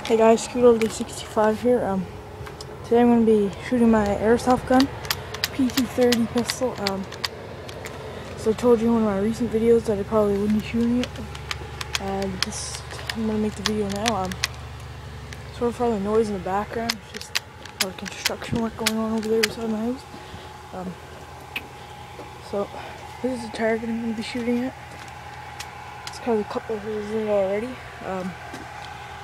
Hey guys, Scoodle65 here. Today I'm going to be shooting my airsoft gun, P230 pistol. So I told you in one of my recent videos that I probably wouldn't be shooting it. I'm going to make the video now. Sort of probably noise in the background. It's just a lot of construction work going on over there beside my house. So this is the target I'm going to be shooting at. It's got a couple of holes in it already.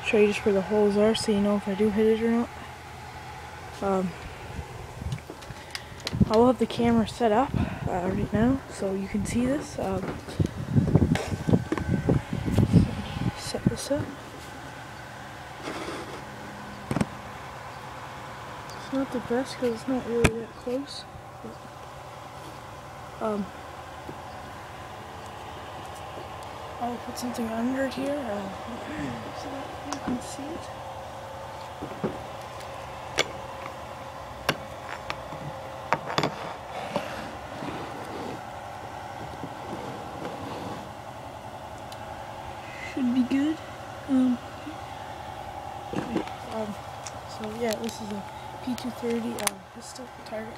Show you just where the holes are so you know if I do hit it or not. I will have the camera set up right now so you can see this. Set this up. It's not the best because it's not really that close. I'll put something under it here so that you can see it. Should be good. So yeah, this is a P230 pistol target.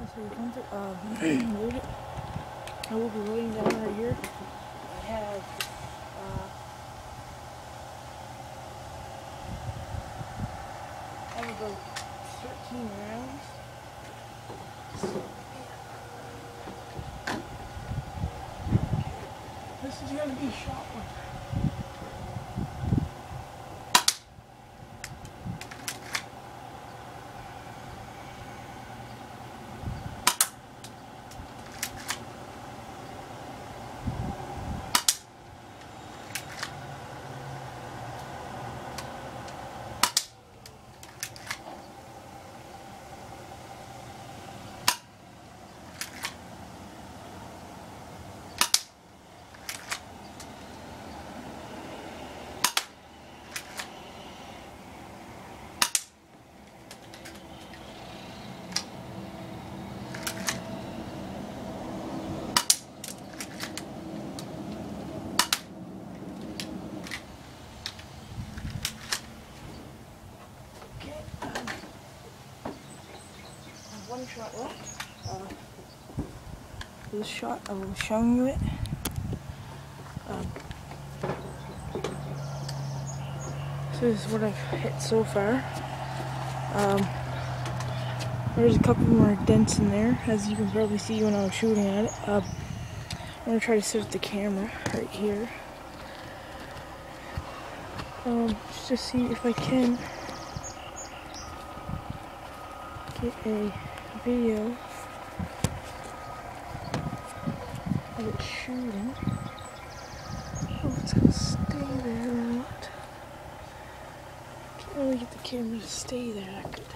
That's how you pump it. Load it. I will be loading down right here. I have about 13 rounds. So, this is going to be a shot one. One shot left. This shot, I will show you it. So this is what I've hit so far. There's a couple more dents in there, as you can probably see when I was shooting at it. I'm going to try to set up the camera right here. Just to see if I can get a video of it shooting. Oh, it's gonna stay there or not. Can't really get the camera to stay there that good.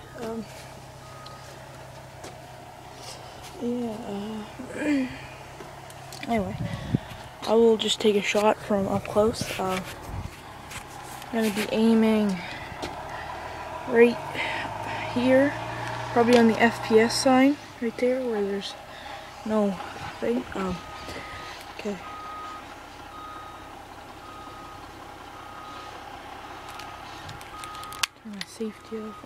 Anyway, I will just take a shot from up close. I'm gonna be aiming right here. Probably on the FPS sign right there where there's no thing. Okay. Turn my safety off.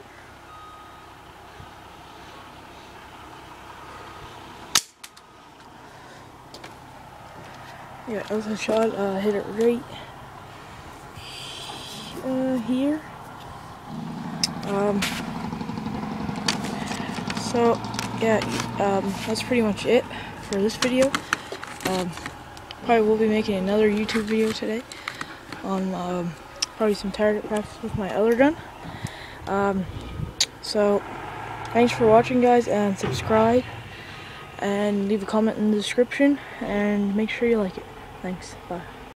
Yeah, that was a shot. Hit it right here. So yeah, that's pretty much it for this video. Probably will be making another YouTube video today on probably some target practice with my other gun. So thanks for watching, guys, and subscribe and leave a comment in the description and make sure you like it. Thanks. Bye.